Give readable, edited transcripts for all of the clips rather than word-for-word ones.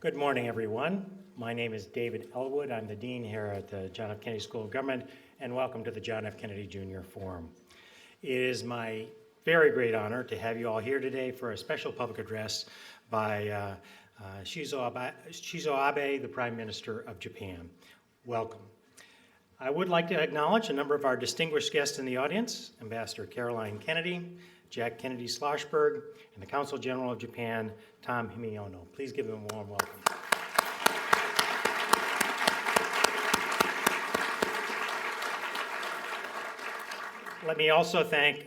Good morning, everyone. My name is David Ellwood. I'm the Dean here at the John F. Kennedy School of Government, and welcome to the John F. Kennedy Jr. Forum. It is my very great honor to have you all here today for a special public address by Shinzo Abe, the Prime Minister of Japan. Welcome. I would like to acknowledge a number of our distinguished guests in the audience, Ambassador Caroline Kennedy, Jack Kennedy Schlossberg, and the Consul General of Japan, Tom Himiono. Please give them a warm welcome. Let me also thank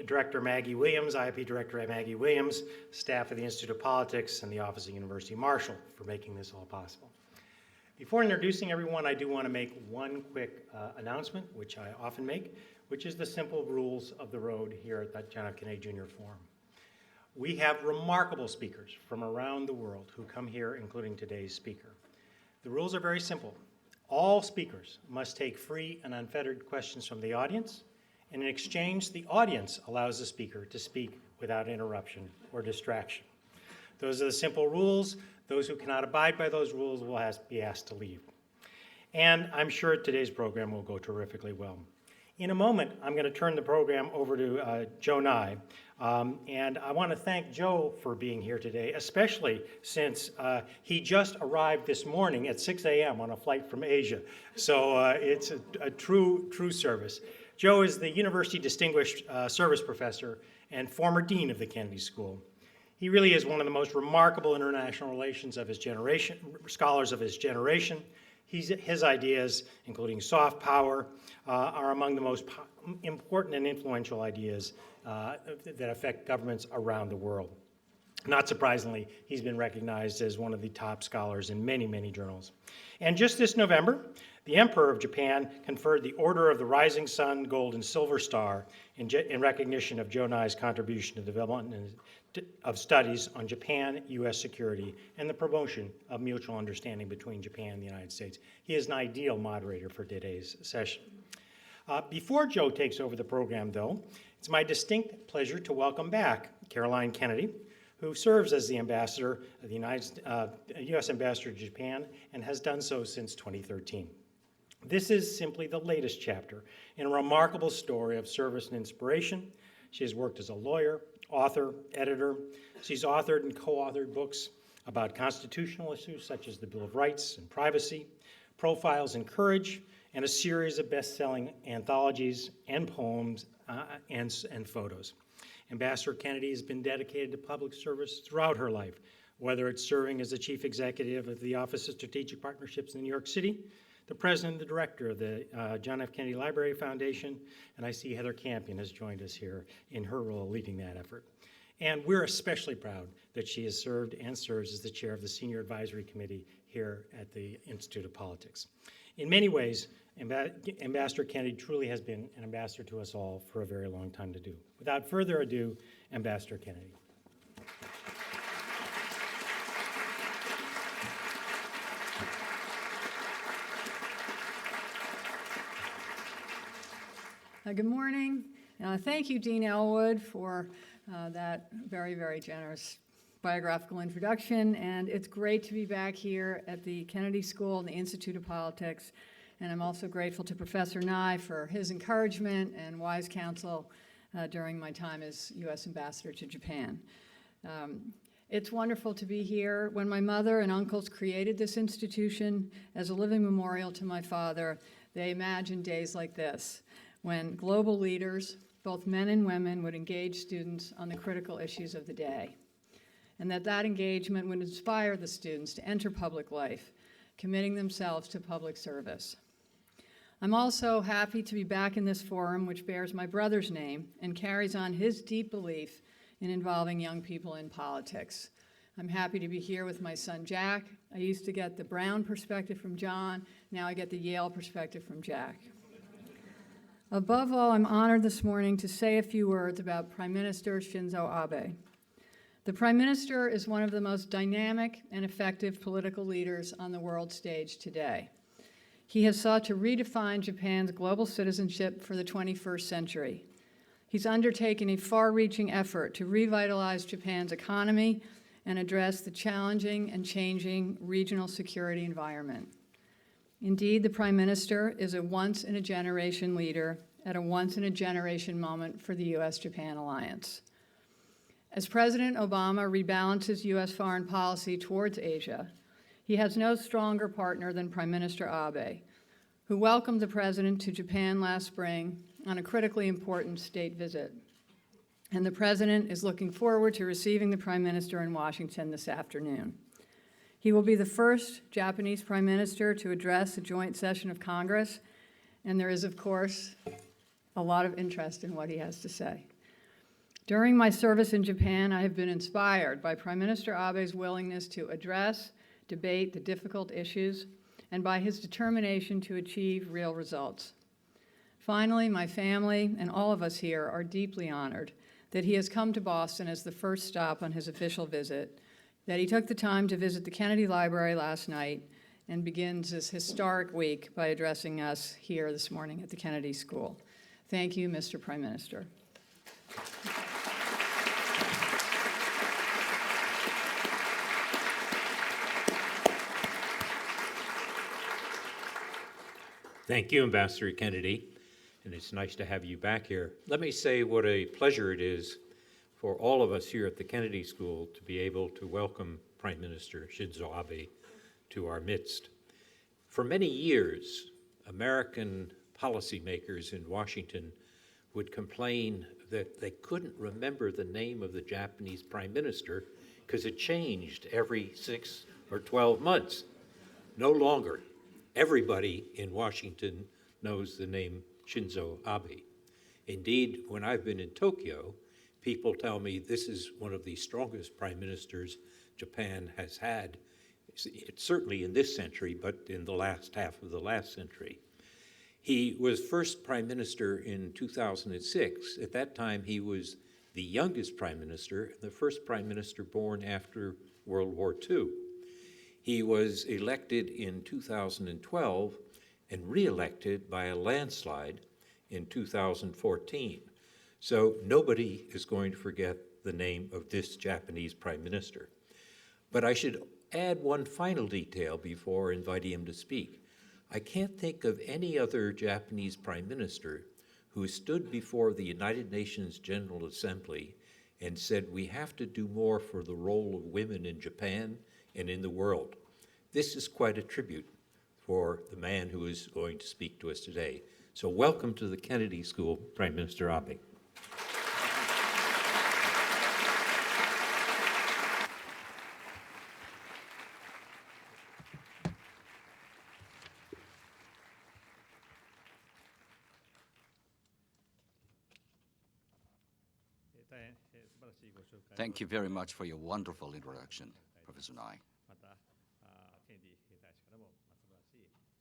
Director Maggie Williams, IIP Director Maggie Williams, staff of the Institute of Politics, and the Office of University Marshal for making this all possible. Before introducing everyone, I do want to make one quick announcement, which I often make, which is the simple rules of the road here at the John F. Kennedy Jr. Forum. We have remarkable speakers from around the world who come here, including today's speaker. The rules are very simple. All speakers must take free and unfettered questions from the audience, and in exchange, the audience allows the speaker to speak without interruption or distraction. Those are the simple rules. Those who cannot abide by those rules will be asked to leave. And I'm sure today's program will go terrifically well. In a moment, I'm going to turn the program over to Joe Nye. And I want to thank Joe for being here today, especially since he just arrived this morning at 6 a.m. on a flight from Asia. So it's a true service. Joe is the University Distinguished Service Professor and former Dean of the Kennedy School. He really is one of the most remarkable international relations of his generation, scholars of his generation. His ideas, including soft power, are among the most important and influential ideas that affect governments around the world. Not surprisingly, he's been recognized as one of the top scholars in many, many journals. And just this November, the Emperor of Japan conferred the Order of the Rising Sun, Gold, and Silver Star in recognition of Joe Nye's contribution to the development of studies on Japan, U.S. security, and the promotion of mutual understanding between Japan and the United States. He is an ideal moderator for today's session. Before Joe takes over the program, though, it's my distinct pleasure to welcome back Caroline Kennedy, who serves as the ambassador of the U.S. Ambassador to Japan and has done so since 2013. This is simply the latest chapter in a remarkable story of service and inspiration. She has worked as a lawyer, author, editor. She's authored and co-authored books about constitutional issues such as the Bill of Rights and privacy, Profiles in Courage, and a series of best-selling anthologies and poems and photos. Ambassador Kennedy has been dedicated to public service throughout her life, whether it's serving as the chief executive of the Office of Strategic Partnerships in New York City, the president and the director of the John F. Kennedy Library Foundation, and I see Heather Campion has joined us here in her role leading that effort. And we're especially proud that she has served and serves as the chair of the Senior Advisory Committee here at the Institute of Politics. In many ways, Ambassador Kennedy truly has been an ambassador to us all for a very long time to do. Without further ado, Ambassador Kennedy. Good morning. Thank you, Dean Ellwood, for that very, very generous biographical introduction. And it's great to be back here at the Kennedy School and the Institute of Politics. And I'm also grateful to Professor Nye for his encouragement and wise counsel during my time as U.S. Ambassador to Japan. It's wonderful to be here. When my mother and uncles created this institution as a living memorial to my father, they imagined days like this, when global leaders, both men and women, would engage students on the critical issues of the day, and that engagement would inspire the students to enter public life, committing themselves to public service. I'm also happy to be back in this forum, which bears my brother's name and carries on his deep belief in involving young people in politics. I'm happy to be here with my son, Jack. I used to get the Brown perspective from John. Now I get the Yale perspective from Jack. Above all, I'm honored this morning to say a few words about Prime Minister Shinzo Abe. The Prime Minister is one of the most dynamic and effective political leaders on the world stage today. He has sought to redefine Japan's global citizenship for the 21st century. He's undertaken a far-reaching effort to revitalize Japan's economy and address the challenging and changing regional security environment. Indeed, the Prime Minister is a once-in-a-generation leader at a once-in-a-generation moment for the U.S.-Japan alliance. As President Obama rebalances U.S. foreign policy towards Asia, he has no stronger partner than Prime Minister Abe, who welcomed the President to Japan last spring on a critically important state visit. And the President is looking forward to receiving the Prime Minister in Washington this afternoon. He will be the first Japanese Prime Minister to address a joint session of Congress, and there is, of course, a lot of interest in what he has to say. During my service in Japan, I have been inspired by Prime Minister Abe's willingness to address, debate the difficult issues, and by his determination to achieve real results. Finally, my family and all of us here are deeply honored that he has come to Boston as the first stop on his official visit, that he took the time to visit the Kennedy Library last night and begins this historic week by addressing us here this morning at the Kennedy School. Thank you, Mr. Prime Minister. Thank you, Ambassador Kennedy, and it's nice to have you back here. Let me say what a pleasure it is for all of us here at the Kennedy School to be able to welcome Prime Minister Shinzo Abe to our midst. For many years, American policymakers in Washington would complain that they couldn't remember the name of the Japanese Prime Minister because it changed every 6 or 12 months. No longer. Everybody in Washington knows the name Shinzo Abe. Indeed, when I've been in Tokyo, people tell me this is one of the strongest prime ministers Japan has had, certainly in this century, but in the last half of the last century. He was first prime minister in 2006. At that time, he was the youngest prime minister, the first prime minister born after World War II. He was elected in 2012 and re-elected by a landslide in 2014. So nobody is going to forget the name of this Japanese prime minister. But I should add one final detail before inviting him to speak. I can't think of any other Japanese prime minister who stood before the United Nations General Assembly and said, we have to do more for the role of women in Japan and in the world. This is quite a tribute for the man who is going to speak to us today. So welcome to the Kennedy School, Prime Minister Abe. Thank you very much for your wonderful introduction, Professor Nye.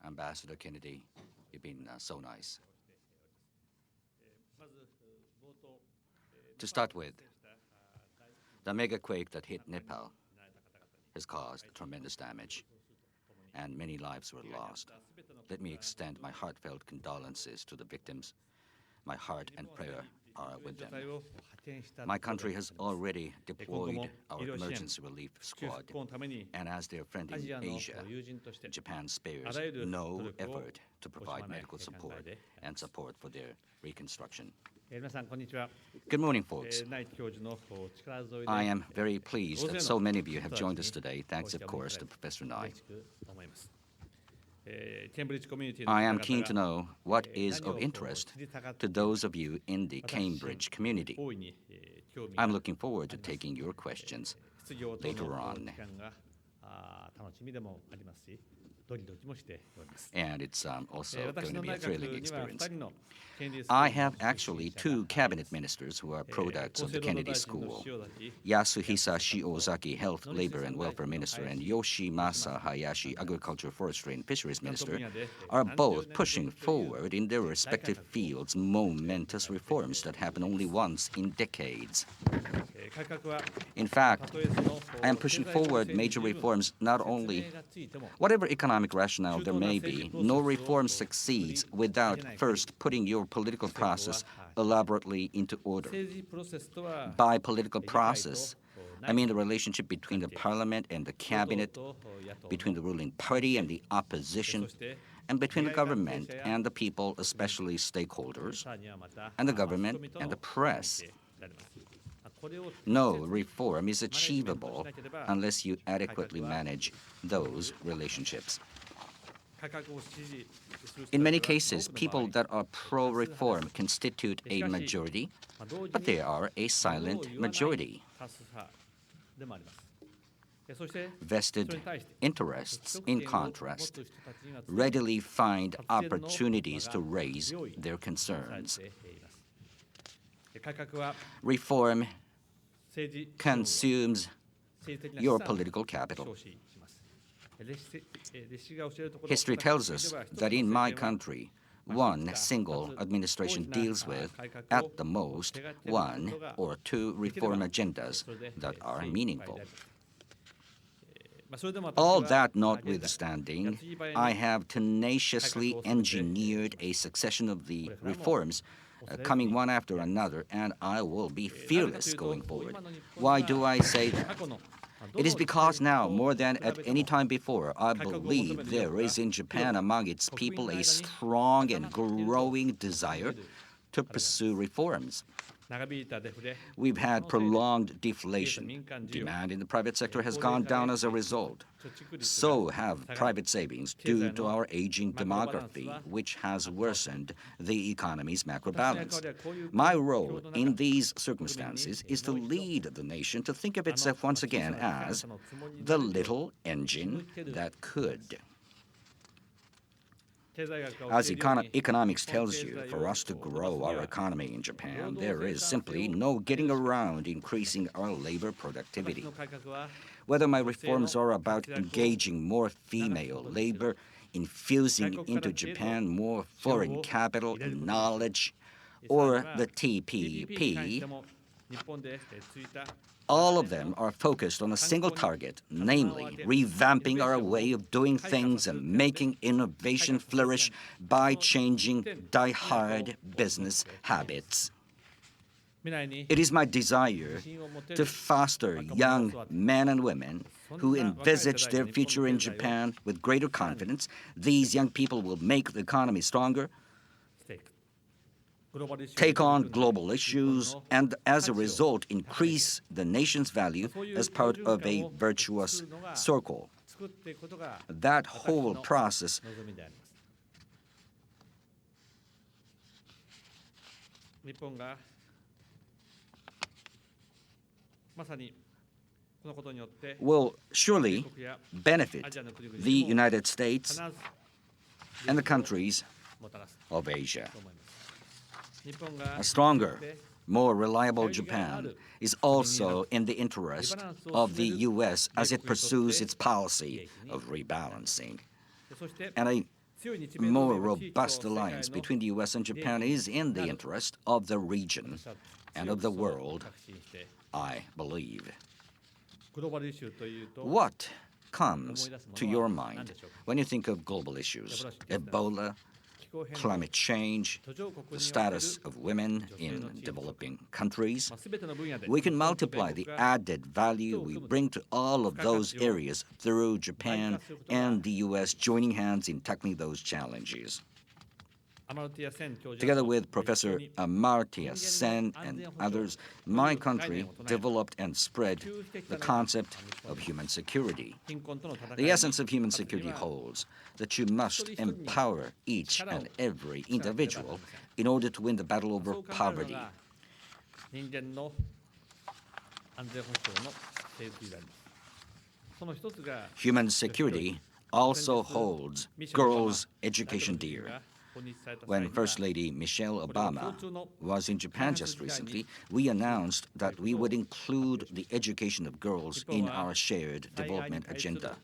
Ambassador Kennedy, you've been so nice. To start with, the mega quake that hit Nepal has caused tremendous damage, and many lives were lost. Let me extend my heartfelt condolences to the victims. My heart and prayer are with them. My country has already deployed our emergency relief squad, and as their friend in Asia, Japan spares no effort to provide medical support and support for their reconstruction. Good morning, folks. I am very pleased that so many of you have joined us today, thanks, of course, to Professor Nye. I am keen to know what is of interest to those of you in the Cambridge community. I'm looking forward to taking your questions later on. And it's also going to be a thrilling experience. I have actually two cabinet ministers who are products of the Kennedy School. Yasuhisa Shiozaki, Health, Labor and Welfare Minister, and Yoshimasa Hayashi, Agriculture, Forestry and Fisheries Minister, are both pushing forward in their respective fields momentous reforms that happen only once in decades. In fact, I am pushing forward major reforms not only, whatever economic rationale there may be, no reform succeeds without first putting your political process elaborately into order. By political process, I mean the relationship between the parliament and the cabinet, between the ruling party and the opposition, and between the government and the people, especially stakeholders, and the government and the press. No reform is achievable unless you adequately manage those relationships. In many cases, people that are pro-reform constitute a majority, but they are a silent majority. Vested interests, in contrast, readily find opportunities to raise their concerns. Reform consumes your political capital. History tells us that in my country, one single administration deals with, at the most, 1 or 2 reform agendas that are meaningful. All that notwithstanding, I have tenaciously engineered a succession of the reforms coming one after another, and I will be fearless going forward. Why do I say that? It is because now, more than at any time before, I believe there is in Japan among its people a strong and growing desire to pursue reforms. We've had prolonged deflation. Demand in the private sector has gone down as a result. So have private savings due to our aging demography, which has worsened the economy's macro balance. My role in these circumstances is to lead the nation to think of itself once again as the little engine that could. As economics tells you, for us to grow our economy in Japan, there is simply no getting around increasing our labor productivity. Whether my reforms are about engaging more female labor, infusing into Japan more foreign capital and knowledge, or the TPP, all of them are focused on a single target, namely revamping our way of doing things and making innovation flourish by changing die-hard business habits. It is my desire to foster young men and women who envisage their future in Japan with greater confidence. These young people will make the economy stronger, take on global issues, and as a result increase the nation's value as part of a virtuous circle. That whole process will surely benefit the United States and the countries of Asia. A stronger, more reliable Japan is also in the interest of the U.S. as it pursues its policy of rebalancing. And a more robust alliance between the U.S. and Japan is in the interest of the region and of the world, I believe. What comes to your mind when you think of global issues? Ebola, climate change, the status of women in developing countries. We can multiply the added value we bring to all of those areas through Japan and the U.S. joining hands in tackling those challenges. Together with Professor Amartya Sen and others, my country developed and spread the concept of human security. The essence of human security holds that you must empower each and every individual in order to win the battle over poverty. Human security also holds girls' education dear. When First Lady Michelle Obama was in Japan just recently, we announced that we would include the education of girls in our shared development agenda.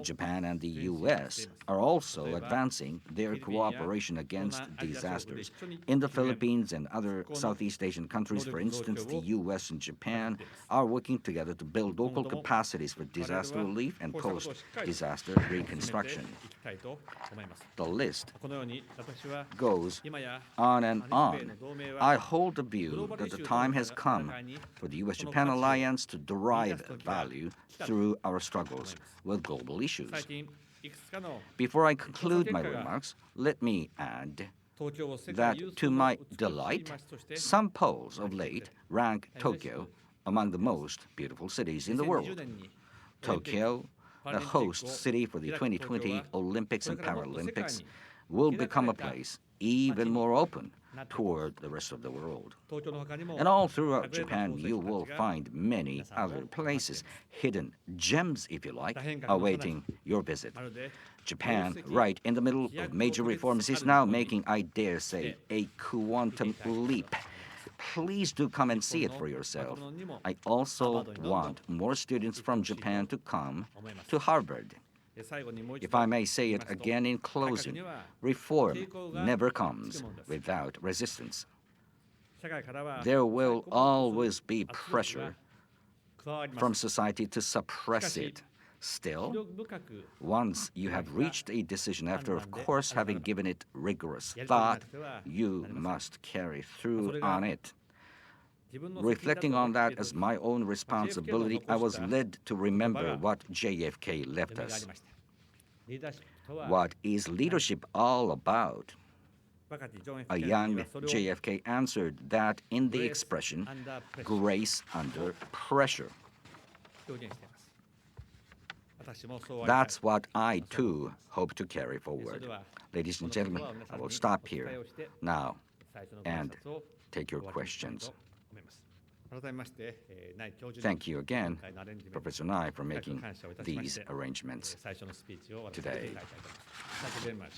Japan and the U.S. are also advancing their cooperation against disasters. In the Philippines and other Southeast Asian countries, for instance, the U.S. and Japan are working together to build local capacities for disaster relief and post-disaster reconstruction. The list goes on and on. I hold the view that the time has come for the U.S.-Japan alliance to derive value through our struggles with global issues. Before I conclude my remarks, let me add that, to my delight, some polls of late rank Tokyo among the most beautiful cities in the world. Tokyo, the host city for the 2020 Olympics and Paralympics, will become a place even more open toward the rest of the world. And all throughout Japan, you will find many other places, hidden gems, if you like, awaiting your visit. Japan, right in the middle of major reforms, is now making, I dare say, a quantum leap. Please do come and see it for yourself. I also want more students from Japan to come to Harvard. If I may say it again in closing, reform never comes without resistance. There will always be pressure from society to suppress it. Still, once you have reached a decision, after, of course, having given it rigorous thought, you must carry through on it. Reflecting on that as my own responsibility, I was led to remember what JFK left us. What is leadership all about? A young JFK answered that in the expression, grace under pressure. That's what I, too, hope to carry forward. Ladies and gentlemen, I will stop here now and take your questions. Thank you again, Professor Nye, for making these arrangements today. Thank you very much.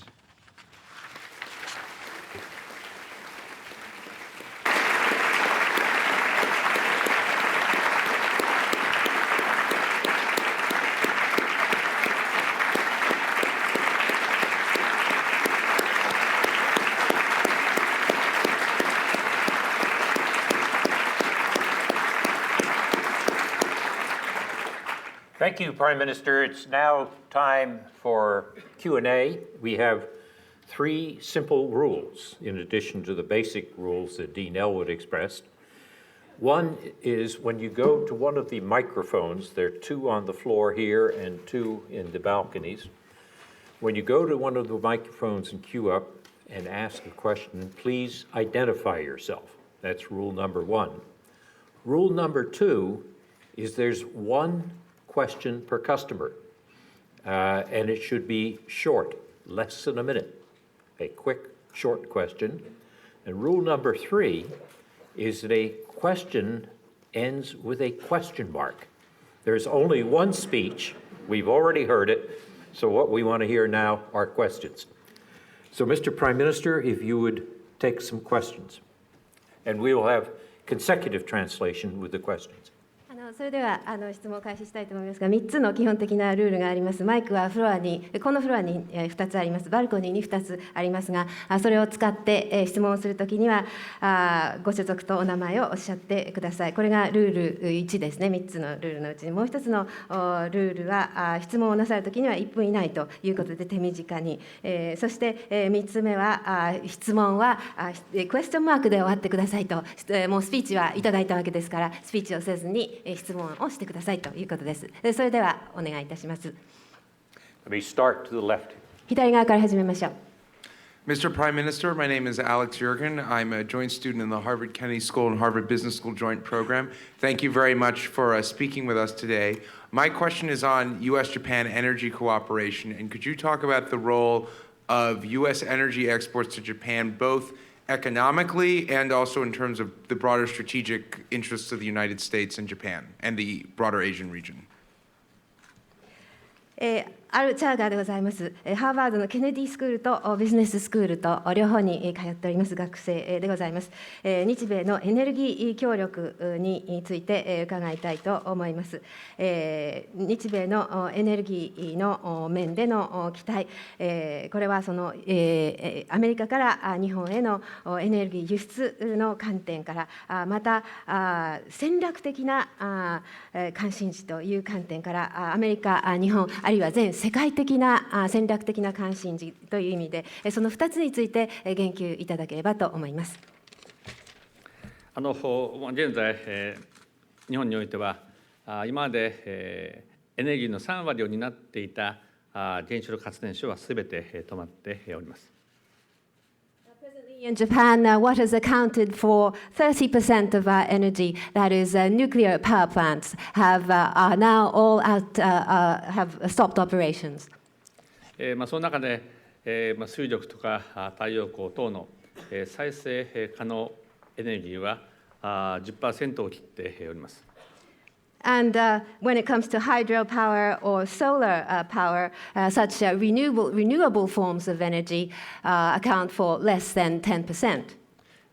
Thank you, Prime Minister. It's now time for Q&A. We have 3 simple rules in addition to the basic rules that Dean Ellwood expressed. One is when you go to one of the microphones, there are 2 on the floor here and 2 in the balconies. When you go to one of the microphones and queue up and ask a question, please identify yourself. That's rule number 1. Rule number 2 is there's 1 question per customer, and it should be short, less than a minute. A quick, short question. And rule number 3 is that a question ends with a question mark. There's only 1 speech. We've already heard it. So what we want to hear now are questions. So, Mr. Prime Minister, if you would take some questions. And we will have consecutive translation with the questions. それでは質問を開始したいと思いますが、3つの基本的なルールがあります。マイクはフロアに、このフロアに2つあります。バルコニーに2つありますが、それを使って質問をするときにはご所属とお名前をおっしゃってください。これがルール1ですね。3つのルールのうちにもう1つのルールは質問をなさるときには1分以内ということで手短に、そして3つ目は質問はクエスチョンマークで終わってくださいと、もうスピーチはいただいたわけですから、スピーチをせずに質問をしてくださいということです。それではお願いいたします。Let me start to the left. 左側から始めましょう。Mr. Prime Minister, my name is Alex Yergin. I'm a joint student in the Harvard Kennedy School and Harvard Business School Joint Program. Thank you very much for speaking with us today. My question is on U.S.-Japan energy cooperation, and could you talk about the role of U.S. energy exports to Japan, both economically and also in terms of the broader strategic interests of the United States and Japan and the broader Asian region? あるチャーガーでございます。ハーバードのケネディスクールとビジネススクールと両方に通っております学生でございます。日米のエネルギー協力について伺いたいと思います。日米のエネルギーの面での期待、これはそのアメリカから日本へのエネルギー輸出の観点から、また戦略的な関心事という観点から、アメリカ、日本あるいは全世世界的な戦略的な関心事という意味で、その2つについて言及いただければと思います。現在、日本においては、今までエネルギーの3割を担っていた原子力発電所はすべて止まっております。In Japan, what has accounted for 30% of our energy, that is, nuclear power plants, are now all have stopped operations. その中で、水力とか太陽光等の再生可能エネルギーは10% を切っております。And when it comes to hydropower or solar power, such renewable forms of energy account for less than 10%.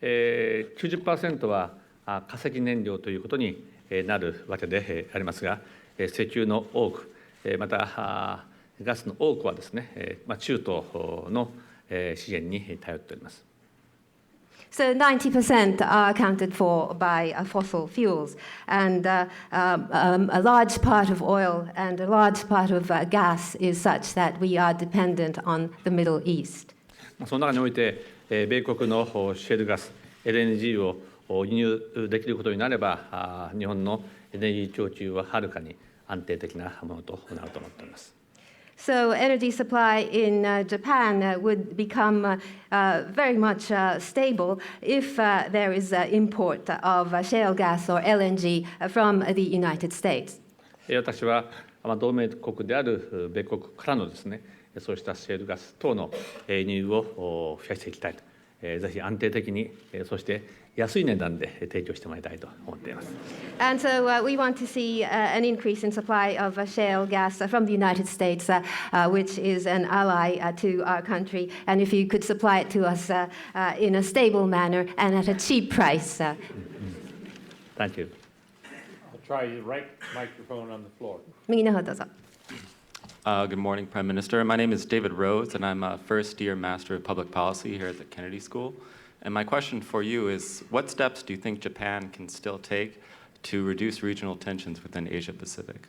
90% は化石燃料ということになるわけでありますが、石油の多く、またガスの多くはですね、中東の資源に頼っております。So 90% are accounted for by fossil fuels, and a large part of oil and a large part of gas is such that we are dependent on the Middle East. その中において、米国のシェールガス、LNG を輸入できることになれば、日本のエネルギー供給ははるかに安定的なものとなると思っております。So energy supply in Japan would become very much stable if there is import of shale gas or LNG from the United States. 私は同盟国である米国からのですね、そうしたシェールガス等の輸入を増やしていきたいと、ぜひ安定的に、そして安い値段で提供してもらいたいと思っています。And so we want to see an increase in supply of shale gas from the United States, which is an ally to our country. And if you could supply it to us in a stable manner and at a cheap price. Thank you. I'll try the right microphone on the floor. 右の方どうぞ。Good morning, Prime Minister. My name is David Rose, and I'm a first-year Master of Public Policy here at the Kennedy School. And my question for you is, what steps do you think Japan can still take to reduce regional tensions within Asia-Pacific?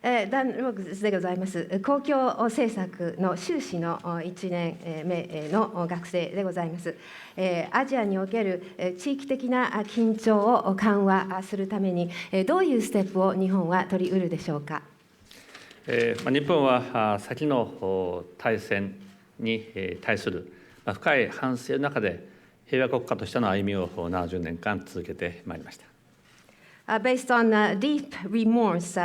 ダン・ローグスでございます。公共政策の修士の1年目の学生でございます。アジアにおける地域的な緊張を緩和するために、どういうステップを日本は取り得るでしょうか。日本は先の大戦に対する深い反省の中で平和国家としての歩みを70年間続けてまいりました。Based on deep remorse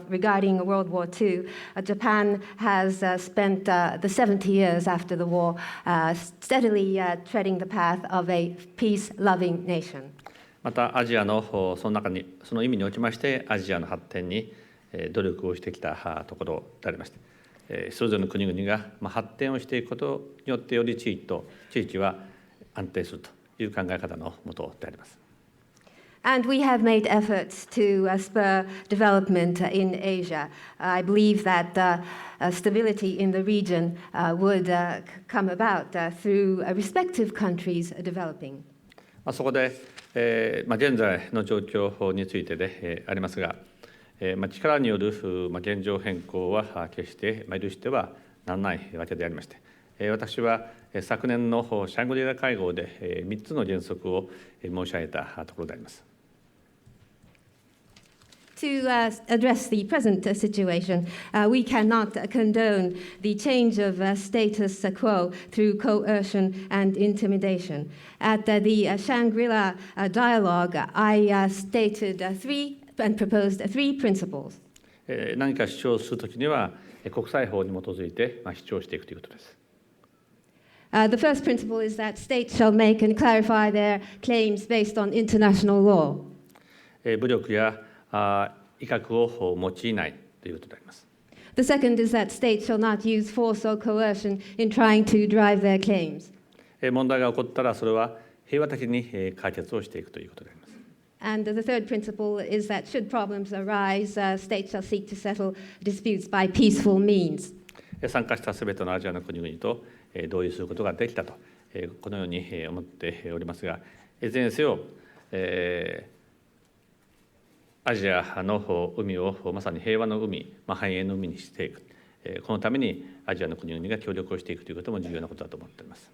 regarding World War II, Japan has spent the 70 years after the war steadily treading the path of a peace-loving nation. またアジアのその中にその意味におきましてアジアの発展に努力をしてきたところでありまして、それぞれの国々が発展をしていくことによってより地域は安定するという考え方のもとであります。And we have made efforts to spur development in Asia. I believe that stability in the region would come about through respective countries developing. そこで、現在の状況についてでありますが、力による現状変更は決して許してはならないわけでありまして、私は昨年のシャングリラ会合で3つの原則を申し上げたところであります。To address the present situation, we cannot condone the change of status quo through coercion and intimidation. At the Shangri-La dialogue, I stated three and proposed three principles. 何か主張するときには国際法に基づいて主張していくということです。The first principle is that states shall make and clarify their claims based on international law. 武力や威嚇を用いないということであります。The second is that states shall not use force or coercion in trying to drive their claims. 問題が起こったらそれは平和的に解決をしていくということであります。And the third principle is that should problems arise, states shall seek to settle disputes by peaceful means. 参加したすべてのアジアの国々と同意することができたと、このように思っておりますが、いずれにせよ、アジアの海をまさに平和の海、繁栄の海にしていく、このためにアジアの国々が協力をしていくということも重要なことだと思っております。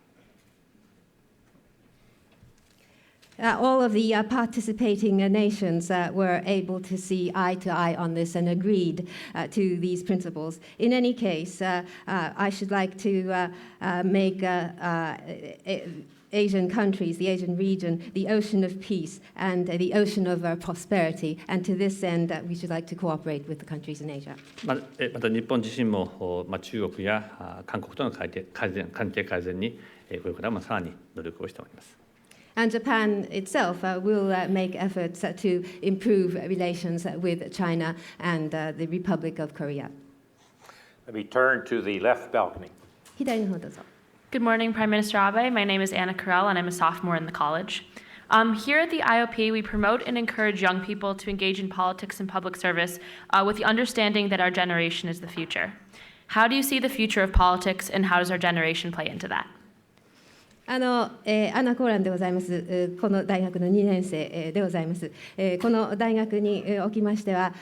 All of the participating nations were able to see eye to eye on this and agreed to these principles. In any case, I should like to make Asian countries, the Asian region, the ocean of peace and the ocean of prosperity. And to this end, we should like to cooperate with the countries in Asia. また日本自身も中国や韓国との関係改善にこれからさらに努力をしております。And Japan itself will make efforts to improve relations with China and the Republic of Korea. Let me turn to the left balcony. 左の方どうぞ。Good morning, Prime Minister Abe. My name is Anna Carell, and I'm a sophomore in the college. Here at the IOP, we promote and encourage young people to engage in politics and public service with the understanding that our generation is the future. How do you see the future of politics, and how does our generation play into that? アナ・コーランでございます。この大学の2年生でございます。この大学におきましては、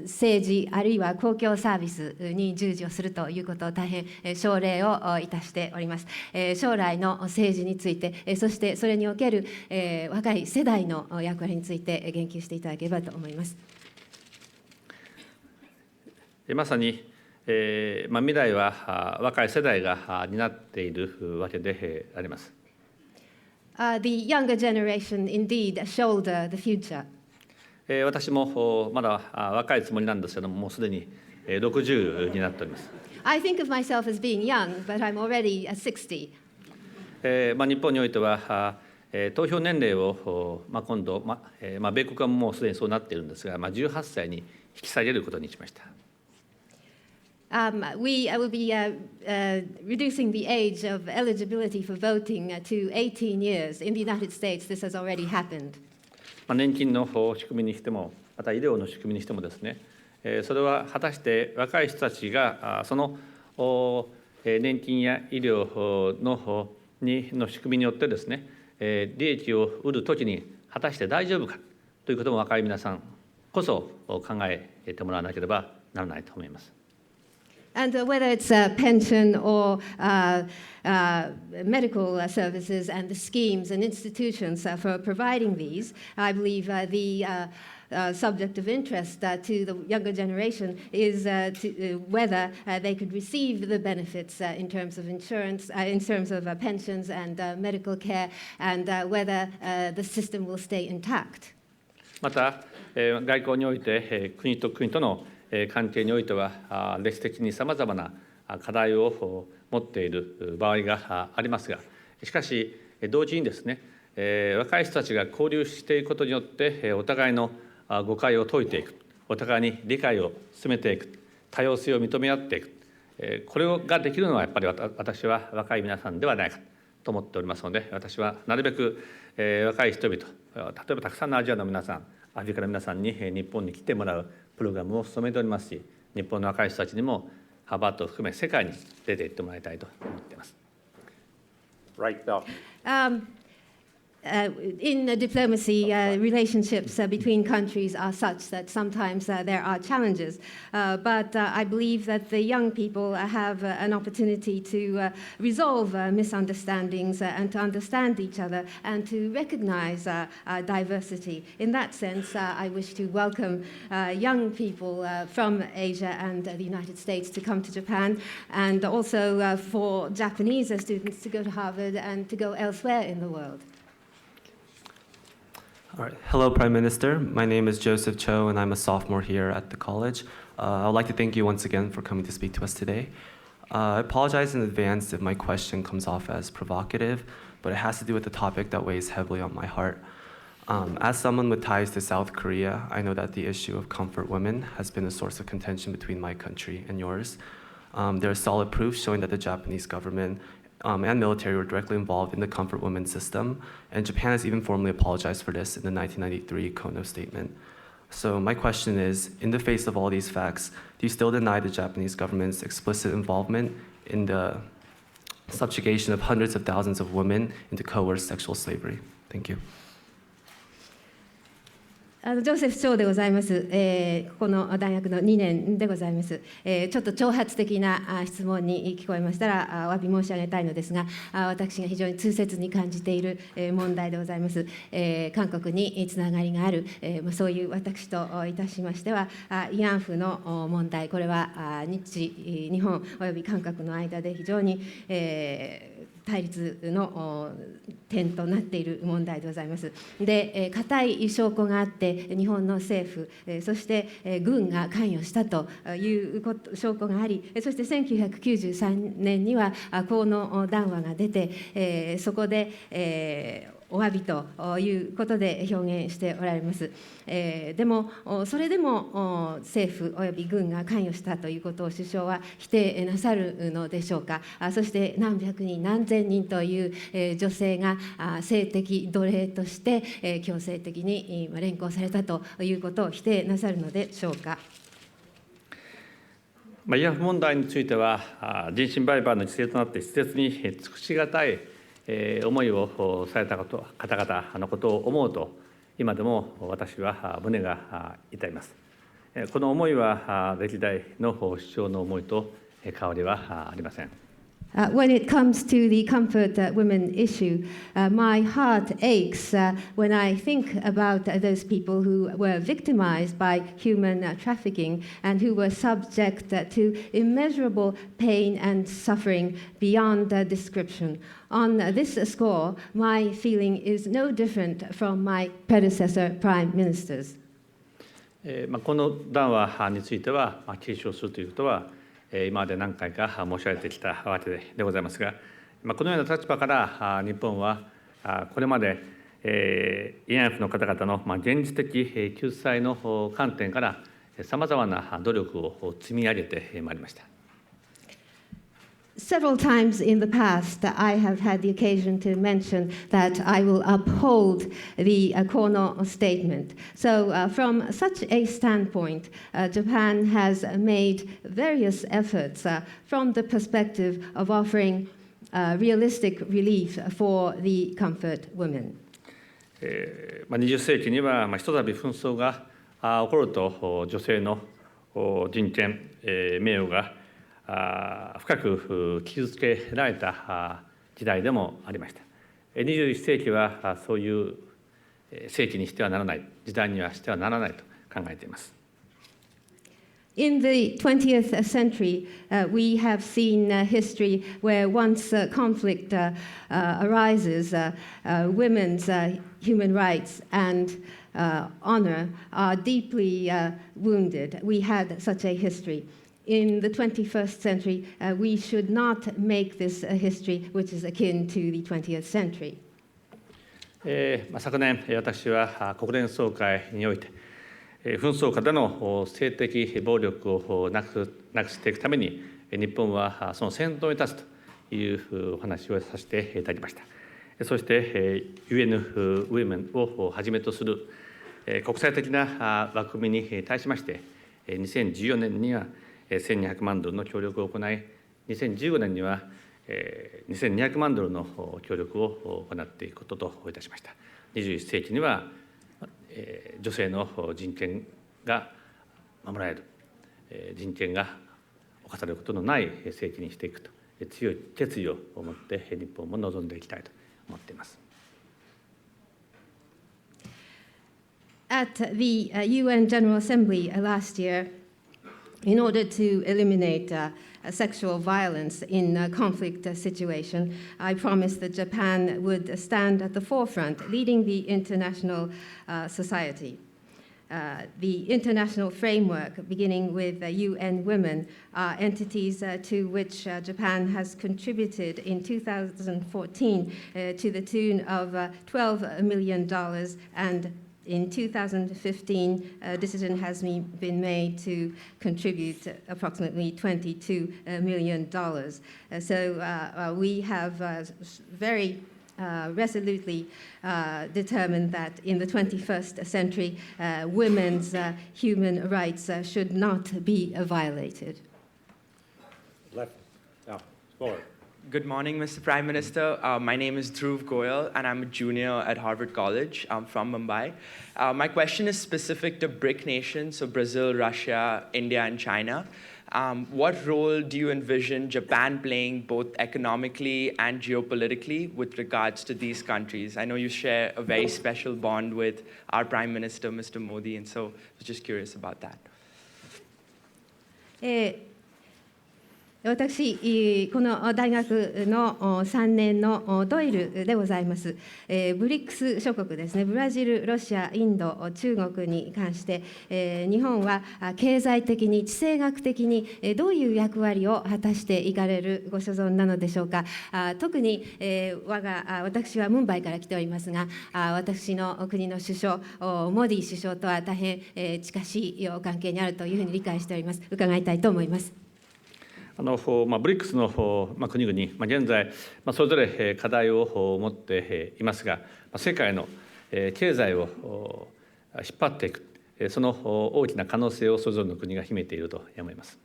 政治あるいは公共サービスに従事をするということを大変奨励をいたしております。将来の政治について、そしてそれにおける若い世代の役割について言及していただければと思います。まさに未来は若い世代が担っているわけであります。The younger generation indeed shoulder the future. 私もまだ若いつもりなんですけども、もうすでに60になっております。I think of myself as being young, but I'm already 60. 日本においては投票年齢を今度、米国はもうすでにそうなっているんですが、18歳に引き下げることにしました。We will be reducing the age of eligibility for voting to 18 years. In the United States, this has already happened. 年金の仕組みにしても、また医療の仕組みにしてもですね、それは果たして若い人たちがその年金や医療の仕組みによってですね、利益を得るときに果たして大丈夫かということも若い皆さんこそ考えてもらわなければならないと思います。And whether it's pension or medical services and the schemes and institutions for providing these, I believe the subject of interest to the younger generation is whether they could receive the benefits in terms of insurance, in terms of pensions and medical care, and whether the system will stay intact. また、外交において国と国との関係においては歴史的にさまざまな課題を持っている場合がありますが、しかし同時にですね、若い人たちが交流していくことによってお互いの誤解を解いていく、お互いに理解を進めていく、多様性を認め合っていく、これができるのはやっぱり私は若い皆さんではないかと思っておりますので、私はなるべく若い人々、例えばたくさんのアジアの皆さん、アフリカの皆さんに日本に来てもらうプログラムを進めておりますし、日本の若い人たちにもハーバードを含め世界に出ていってもらいたいと思っています。Right belt. In diplomacy, relationships between countries are such that sometimes there are challenges. But I believe that the young people have an opportunity to resolve misunderstandings and to understand each other and to recognize diversity. In that sense, I wish to welcome young people from Asia and the United States to come to Japan, and also for Japanese students to go to Harvard and to go elsewhere in the world. All right. Hello, Prime Minister. My name is Joseph Cho, and I'm a sophomore here at the college. I would like to thank you once again for coming to speak to us today. I apologize in advance if my question comes off as provocative, but it has to do with the topic that weighs heavily on my heart. As someone with ties to South Korea, I know that the issue of comfort women has been a source of contention between my country and yours. There is solid proof showing that the Japanese government and military were directly involved in the comfort women system, and Japan has even formally apologized for this in the 1993 Kono statement. So my question is, in the face of all these facts, do you still deny the Japanese government's explicit involvement in the subjugation of hundreds of thousands of women into coerced sexual slavery? Thank you. ジョセフ長でございます、ここの大学の2年でございます。ちょっと挑発的な質問に聞こえましたらお詫び申し上げたいのですが、私が非常に痛切に感じている問題でございます。韓国につながりがある、そういう私といたしましては、慰安婦の問題、これは日本および韓国の間で非常に対立の点となっている問題でございます。で、固い証拠があって、日本の政府、そして軍が関与したという証拠があり、そして1993年にはこの談話が出て、そこで、お詫びということで表現しておられます。でも、それでも政府および軍が関与したということを首相は否定なさるのでしょうか。そして何百人、何千人という女性が性的奴隷として強制的に連行されたということを否定なさるのでしょうか。慰安婦問題については、人身売買の犠牲となって施設に尽くしがたい思いをされた方々のことを思うと、今でも私は胸が痛います。この思いは歴代の首相の思いと変わりはありません。When it comes to the comfort women issue, my heart aches when I think about those people who were victimized by human trafficking and who were subject to immeasurable pain and suffering beyond description. On this score, my feeling is no different from my predecessor prime ministers. この談話については継承するということは今まで何回か申し上げてきたわけでございますが、このような立場から日本はこれまで慰安婦の方々の現実的救済の観点からさまざまな努力を積み上げてまいりました。Several times in the past, I have had the occasion to mention that I will uphold the Kono statement. So, from such a standpoint, Japan has made various efforts from the perspective of offering realistic relief for the comfort women. 20世紀にはひとたび紛争が起こると女性の人権、名誉が深く傷つけられた時代でもありました。21世紀はそういう世紀にしてはならない、時代にはしてはならないと考えています。In the 20th century, we have seen history where once conflict arises, women's human rights and honor are deeply wounded. We had such a history. In the 21st century, we should not make this a history which is akin to the 20th century. 昨年、私は国連総会において、紛争下での性的暴力をなくしていくために、日本はその先頭に立つというお話をさせていただきました。そして、UN Women をはじめとする国際的な枠組みに対しまして、2014年には1200万ドルの協力を行い、2015年には2200万ドルの協力を行っていくことといたしました。21世紀には女性の人権が守られる、人権が侵されることのない世紀にしていくと強い決意を持って日本も臨んでいきたいと思っています。At the UN General Assembly last year, in order to eliminate sexual violence in a conflict situation, I promised that Japan would stand at the forefront, leading the international society. The international framework, beginning with UN Women, are entities to which Japan has contributed in 2014 to the tune of $12 million, and in 2015, a decision has been made to contribute approximately $22 million. So we have very resolutely determined that in the 21st century, women's human rights should not be violated. Left. Now, forward. Good morning, Mr. Prime Minister. My name is Dhruv Goyal, and I'm a junior at Harvard College. I'm from Mumbai. My question is specific to BRIC nations, so Brazil, Russia, India, and China. What role do you envision Japan playing both economically and geopolitically with regards to these countries? I know you share a very special bond with our Prime Minister, Mr. Modi, and so I was just curious about that. 私、この大学の3年のドイルでございます。ブリックス諸国ですね、ブラジル、ロシア、インド、中国に関して、日本は経済的に、地政学的にどういう役割を果たしていかれるご所存なのでしょうか。特に私はムンバイから来ておりますが、私の国の首相、モディ首相とは大変近しい関係にあるというふうに理解しております。伺いたいと思います。ブリックスの国々、現在、それぞれ課題を持っていますが、世界の経済を引っ張っていく、その大きな可能性をそれぞれの国が秘めていると思います。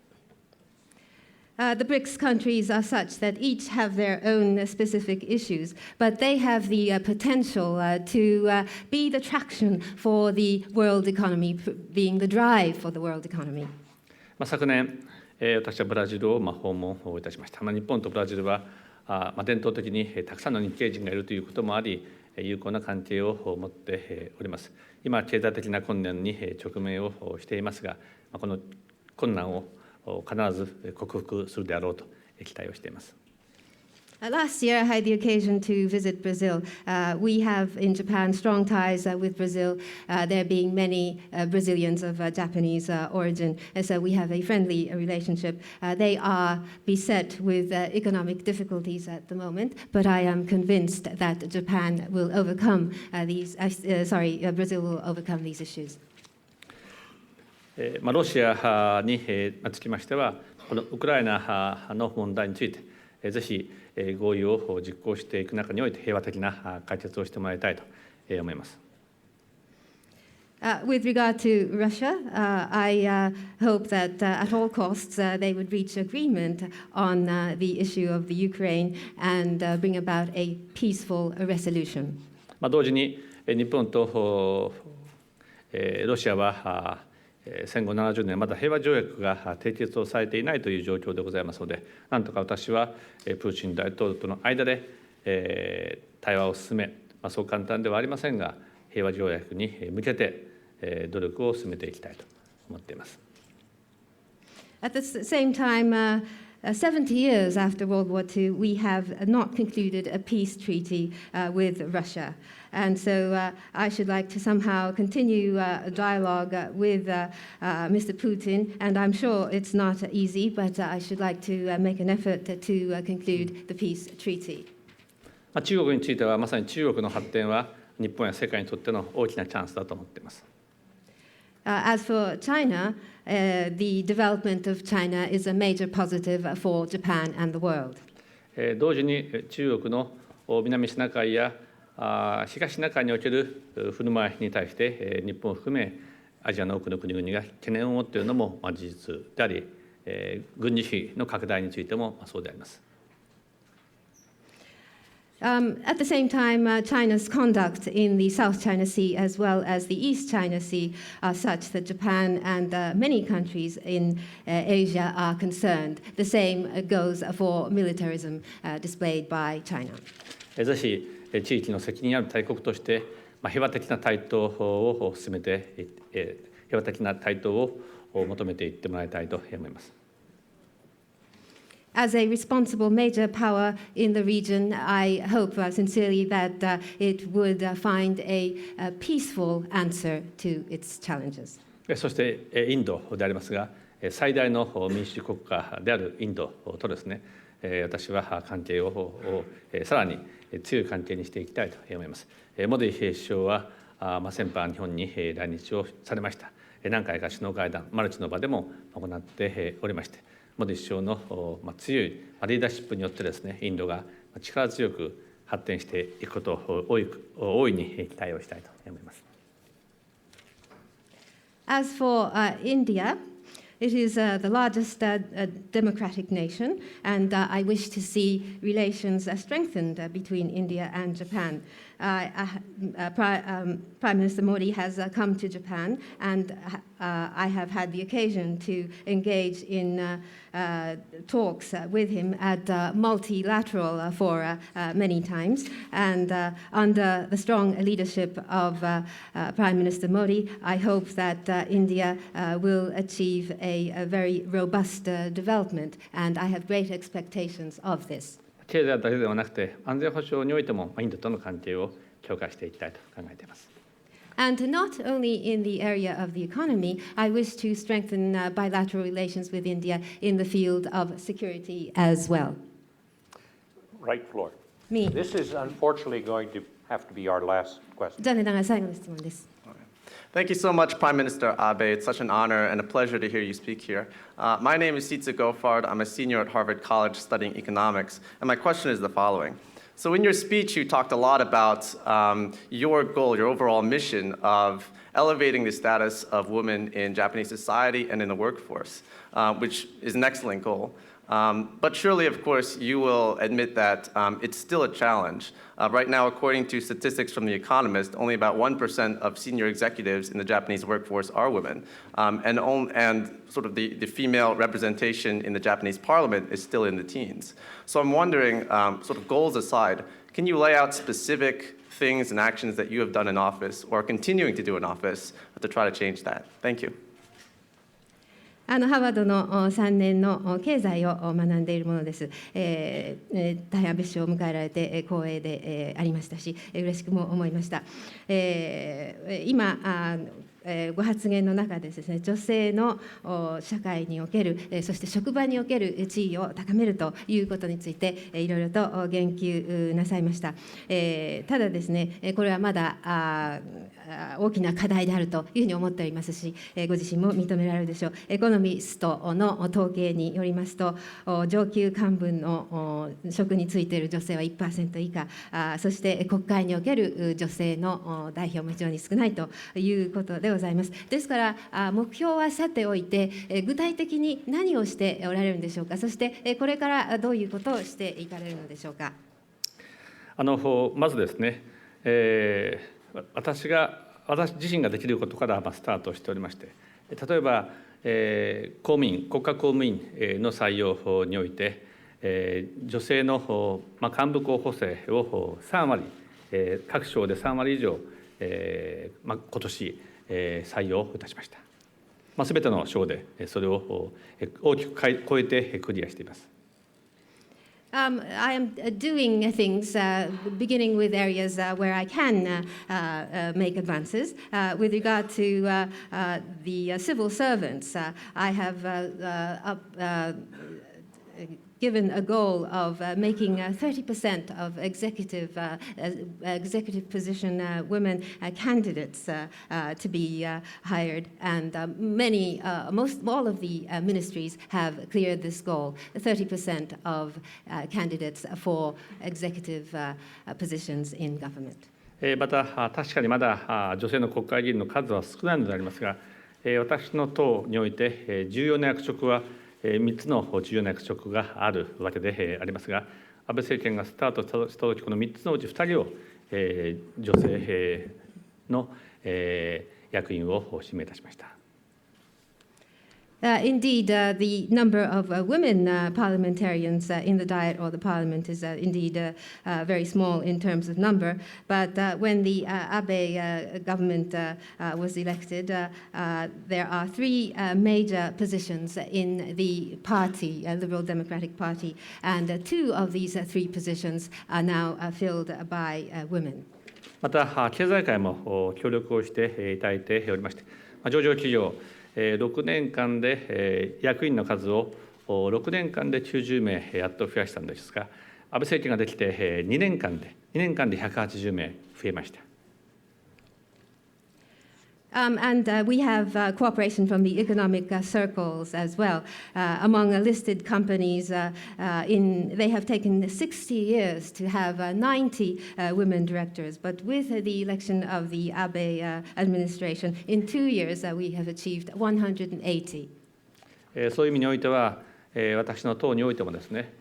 The BRICS countries are such that each have their own specific issues, but they have the potential to be the traction for the world economy, being the drive for the world economy. 昨年、私はブラジルを訪問いたしました。日本とブラジルは伝統的にたくさんの日系人がいるということもあり、友好な関係を持っております。今、経済的な困難に直面をしていますが、この困難を必ず克服するであろうと期待をしています。Last year, I had the occasion to visit Brazil. We have in Japan strong ties with Brazil, there being many Brazilians of Japanese origin, and so we have a friendly relationship. They are beset with economic difficulties at the moment, but I am convinced that Japan will overcome Brazil will overcome these issues. ロシアにつきましては、このウクライナの問題について、ぜひ合意を実行していく中において平和的な解決をしてもらいたいと思います。With regard to Russia, I hope that at all costs they would reach agreement on the issue of the Ukraine and bring about a peaceful resolution. 同時に日本とロシアは戦後70年まだ平和条約が締結をされていないという状況でございますので、なんとか私はプーチン大統領との間で対話を進め、そう簡単ではありませんが、平和条約に向けて努力を進めていきたいと思っています。At the same time, 70 years after World War II, we have not concluded a peace treaty with Russia. And so I should like to somehow continue a dialogue with Mr. Putin, and I'm sure it's not easy, but I should like to make an effort to conclude the peace treaty. 中国については、まさに中国の発展は日本や世界にとっての大きなチャンスだと思っています。As for China, the development of China is a major positive for Japan and the world. 同時に中国の南シナ海や東シナ海における振る舞いに対して日本を含めアジアの多くの国々が懸念を持っているのも事実であり、軍事費の拡大についてもそうであります。At the same time, China's conduct in the South China Sea as well as the East China Sea are such that Japan and many countries in Asia are concerned. The same goes for militarism displayed by China. ぜひ地域の責任ある大国として平和的な台頭を進めて、平和的な台頭を求めていってもらいたいと思います。As a responsible major power in the region, I hope sincerely that it would find a peaceful answer to its challenges. そしてインドでありますが、最大の民主主義国家であるインドとですね、私は関係をさらに強い関係にしていきたいと思います。モディ首相は先般日本に来日をされました。何回か首脳会談、マルチの場でも行っておりまして、モディ首相の強いリーダーシップによってですね、インドが力強く発展していくことを大いに期待をしたいと思います。As for India, It is the largest democratic nation, and I wish to see relations strengthened between India and Japan. Prime Minister Modi has come to Japan, and I have had the occasion to engage in talks with him at multilateral fora many times. And under the strong leadership of Prime Minister Modi, I hope that India will achieve a very robust development, and I have great expectations of this. 経済だけではなくて、安全保障においてもインドとの関係を強化していきたいと考えています。And not only in the area of the economy, I wish to strengthen bilateral relations with India in the field of security as well. Right floor. Me. This is unfortunately going to have to be our last question. 残念ながら最後の質問です。Thank you so much, Prime Minister Abe. It's such an honor and a pleasure to hear you speak here. My name is Sitsu Gofard. I'm a senior at Harvard College studying economics, and my question is the following. So in your speech, you talked a lot about your goal, your overall mission of elevating the status of women in Japanese society and in the workforce, which is an excellent goal. But surely, of course, you will admit that it's still a challenge. Right now, according to statistics from The Economist, only about 1% of senior executives in the Japanese workforce are women. And sort of the female representation in the Japanese parliament is still in the teens. So I'm wondering, sort of goals aside, can you lay out specific things and actions that you have done in office or are continuing to do in office to try to change that? Thank you. ハーバードの3年の経済を学んでいるものです。大変安倍首相を迎えられて光栄でありましたし、嬉しくも思いました。今ご発言の中でですね、女性の社会における、そして職場における地位を高めるということについていろいろと言及なさいました。ただですね、これはまだ大きな課題であるというふうに思っておりますし、ご自身も認められるでしょう。エコノミストの統計によりますと、上級幹部の職についている女性は 1% 以下、そして国会における女性の代表も非常に少ないということでございます。ですから目標はさておいて、具体的に何をしておられるんでしょうか。そしてこれからどういうことをしていかれるのでしょうか。まずですね、私自身ができることからスタートしておりまして、例えば、公務員、国家公務員の採用において、女性の幹部候補生を3割、各省で3割以上、今年採用いたしました。すべての省でそれを大きく超えてクリアしています。I am doing things, beginning with areas where I can make advances. With regard to the civil servants, I have given a goal of making 30% of executive position women candidates to be hired, and all of the ministries have cleared this goal, 30% of candidates for executive positions in government. また確かにまだ女性の国会議員の数は少ないのでありますが、私の党において重要な役職は3つの重要な役職があるわけでありますが、安倍政権がスタートしたとき、この3つのうち2人を女性の役員を指名いたしました。Indeed, the number of women parliamentarians in the Diet or the Parliament is indeed very small in terms of number. But when the Abe government was elected, there are three major positions in the party, Liberal Democratic Party, and two of these three positions are now filled by women. また経済界も協力をしていただいておりまして、上場企業6年間で役員の数を6年間で90名やっと増やしたんですが、安倍政権ができて2年間で180名増えました。And we have cooperation from the economic circles as well. Among listed companies, they have taken 60 years to have 90 women directors. But with the election of the Abe administration, in 2 years, we have achieved 180. そういう意味においては、私の党においてもですね、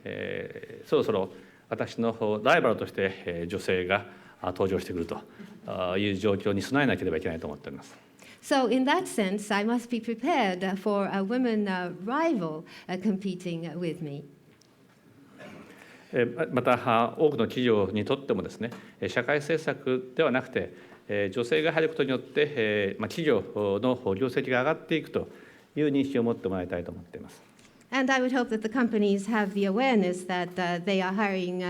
そろそろ私のライバルとして、女性が登場してくるという状況に備えなければいけないと思っております。So, in that sense, I must be prepared for a women rival competing with me. また、多くの企業にとってもですね、社会政策ではなくて、女性が入ることによって、企業の業績が上がっていくという認識を持ってもらいたいと思っています。And I would hope that the companies have the awareness that they are hiring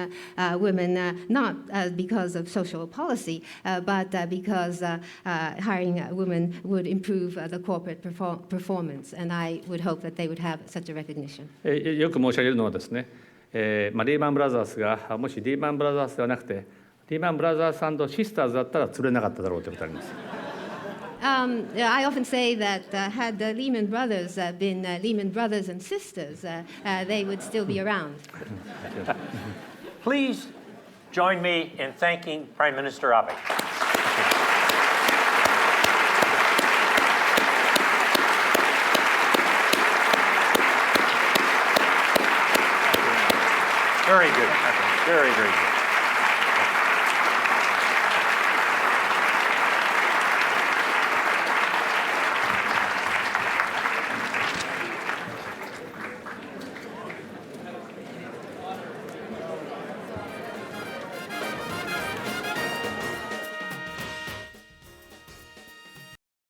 women not because of social policy, but because hiring women would improve the corporate performance. And I would hope that they would have such a recognition. よく申し上げるのはですね、リーマンブラザーズがもしリーマンブラザーズではなくて、リーマンブラザーズ&シスターズだったら潰れなかっただろうということがあります。I often say that had the Lehman Brothers been Lehman Brothers and Sisters, they would still be around. Please join me in thanking Prime Minister Abe. Very good. Very, very good.